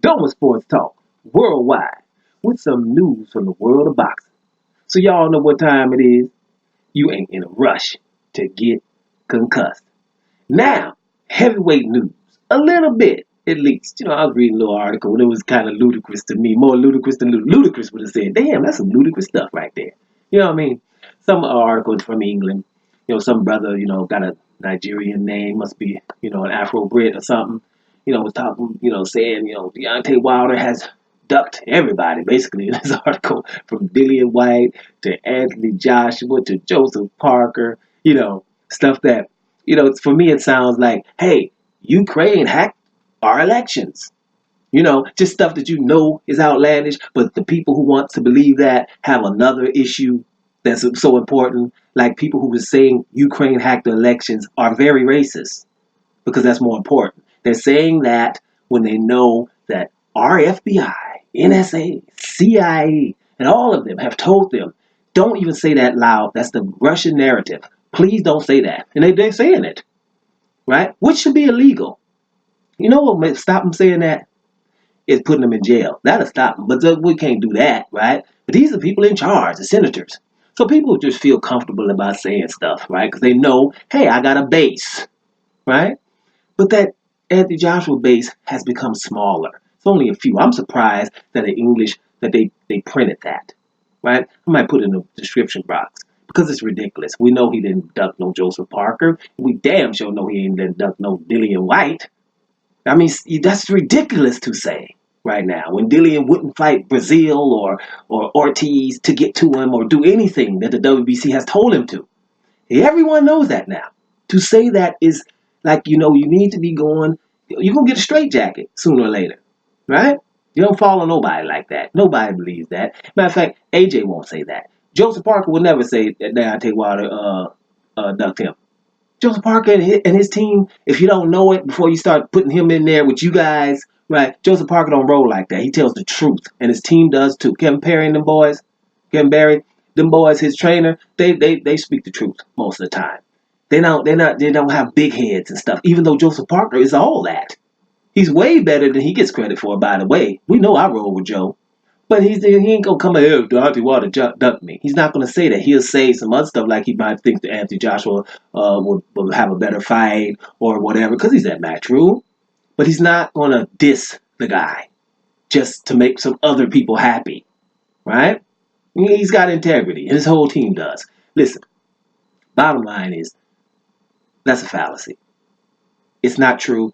Doma Sports Talk worldwide with some news from the world of boxing. So y'all know what time it is. You ain't in a rush to get concussed. Now, heavyweight news. A little bit, at least. I was reading a little article and it was kind of ludicrous to me. More ludicrous than ludicrous would have said, damn, that's some ludicrous stuff right there. You know what I mean? Some articles from England. Some brother, got a Nigerian name, must be, an Afro-Brit or something. Was talking, saying, Deontay Wilder has ducked everybody, basically, in this article, from Dillian White to Anthony Joshua to Joseph Parker, stuff that, for me it sounds like, hey, Ukraine hacked our elections. Just stuff that is outlandish, but the people who want to believe that have another issue that's so important. Like people who were saying Ukraine hacked the elections are very racist because that's more important. They're saying that when they know that our FBI, NSA, CIA, and all of them have told them, don't even say that loud. That's the Russian narrative. Please don't say that. And they're saying it, right? Which should be illegal. You know what might stop them saying that? Is putting them in jail. That'll stop them. But we can't do that, right? But these are people in charge, the senators. So people just feel comfortable about saying stuff, right? Because they know, hey, I got a base, right? But that Anthony Joshua base has become smaller. It's only a few. I'm surprised that in English that they printed that, right? I might put it in the description box because it's ridiculous. We know he didn't duck no Joseph Parker. We damn sure know he ain't didn't duck no Dillian White. I mean, that's ridiculous to say right now. When Dillian wouldn't fight Brazil or Ortiz to get to him or do anything that the WBC has told him to. Everyone knows that now. To say that is like, you need to be going, you're going to get a straitjacket sooner or later, right? You don't follow nobody like that. Nobody believes that. Matter of fact, AJ won't say that. Joseph Parker will never say that Deontay Wilder ducked him. Joseph Parker and his team, if you don't know it before you start putting him in there with you guys, right? Joseph Parker don't roll like that. He tells the truth, and his team does too. Kevin Perry and them boys, them boys, his trainer, they speak the truth most of the time. They don't have big heads and stuff. Even though Joseph Parker is all that, he's way better than he gets credit for. By the way, we know I roll with Joe. But he ain't gonna come here, Deontay Wilder duck me. He's not gonna say that. He'll say some other stuff like he might think that Anthony Joshua will have a better fight or whatever because he's at Matchroom. But he's not gonna diss the guy just to make some other people happy, right? He's got integrity, and his whole team does. Listen, bottom line is that's a fallacy. It's not true.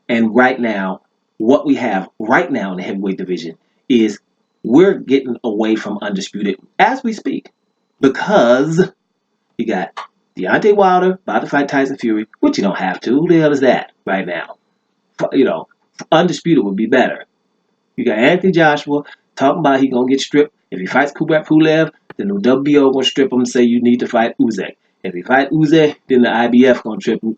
And right now, what we have right now in the heavyweight division is we're getting away from undisputed as we speak because you got Deontay Wilder about to fight Tyson Fury, which you don't have to. Who the hell is that right now? Undisputed would be better. You got Anthony Joshua talking about he gonna get stripped. If he fights Kubrat Pulev, then the WBO gonna strip him and say you need to fight Usyk. If he fight Usyk, then the IBF gonna strip him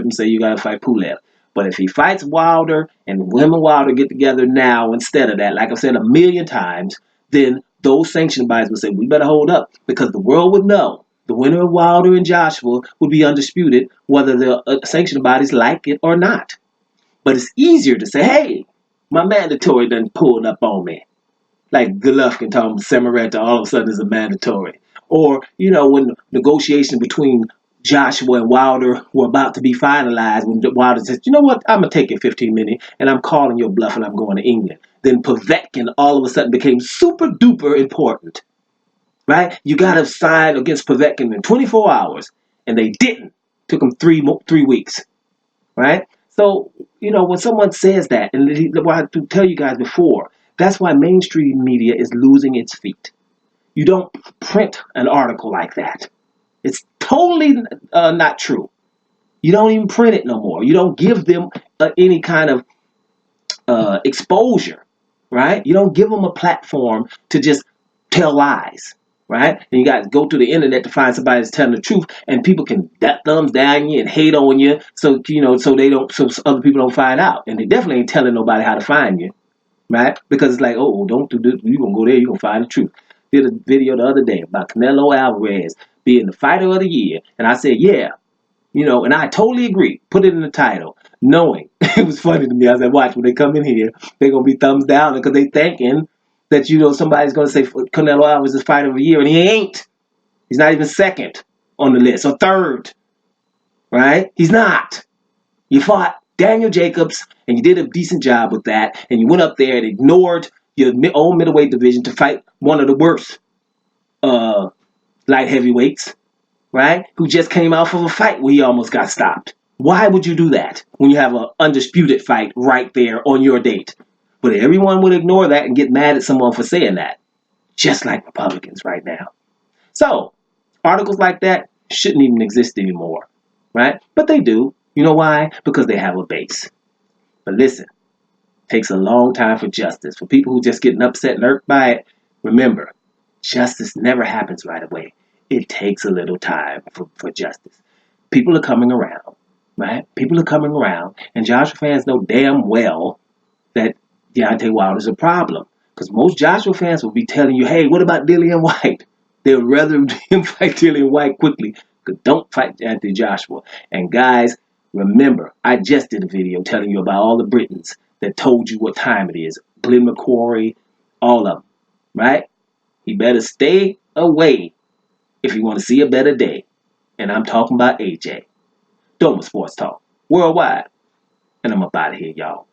and say you gotta fight Pulev. But if he fights Wilder and him and Wilder get together now instead of that, like I've said a million times, then those sanction bodies would say, we better hold up because the world would know the winner of Wilder and Joshua would be undisputed whether the sanction bodies like it or not. But it's easier to say, hey, my mandatory done pulled up on me. Like Golovkin talking Semireta all of a sudden is a mandatory. Or, when negotiations between Joshua and Wilder were about to be finalized, when Wilder says, you know what, I'm going to take your 15 minutes and I'm calling your bluff and I'm going to England. Then Povetkin all of a sudden became super duper important, right? You got to sign against Povetkin in 24 hours and they didn't. Took them 3 weeks, right? So, when someone says that, and what I tell you guys before, that's why mainstream media is losing its feet. You don't print an article like that. It's totally not true. You don't even print it no more. You don't give them any kind of exposure, right? You don't give them a platform to just tell lies, right? And you got to go to the internet to find somebody that's telling the truth, and people can thumbs down you and hate on you, so so other people don't find out, and they definitely ain't telling nobody how to find you, right? Because it's like, oh, don't do this. You're gonna go there, you're gonna find the truth. Did a video the other day about Canelo Alvarez being the fighter of the year, and I said, yeah, And I totally agree. Put it in the title. Knowing. It was funny to me. I said, watch, when they come in here, they're going to be thumbs down because they thinking that, somebody's going to say Canelo Alvarez is fighter of the year, and he ain't. He's not even second on the list, or third, right? He's not. You fought Daniel Jacobs, and you did a decent job with that, and you went up there and ignored your own middleweight division to fight one of the worst light heavyweights, right? Who just came out of a fight where he almost got stopped. Why would you do that when you have an undisputed fight right there on your date? But everyone would ignore that and get mad at someone for saying that, just like Republicans right now. So, articles like that shouldn't even exist anymore, right? But they do. You know why? Because they have a base. But listen, it takes a long time for justice. For people who just getting upset and irked by it, remember, justice never happens right away. It takes a little time for justice. People are coming around, right? People are coming around, and Joshua fans know damn well that Deontay Wilder's a problem. Because most Joshua fans will be telling you, hey, what about Dillian White? They would rather him fight Dillian White quickly. Don't fight Anthony Joshua. And guys, remember, I just did a video telling you about all the Britons that told you what time it is. Glenn McQuarrie, all of them, right? He better stay away if you want to see a better day. And I'm talking about AJ. Doma Sports Talk, worldwide. And I'm up out of here, y'all.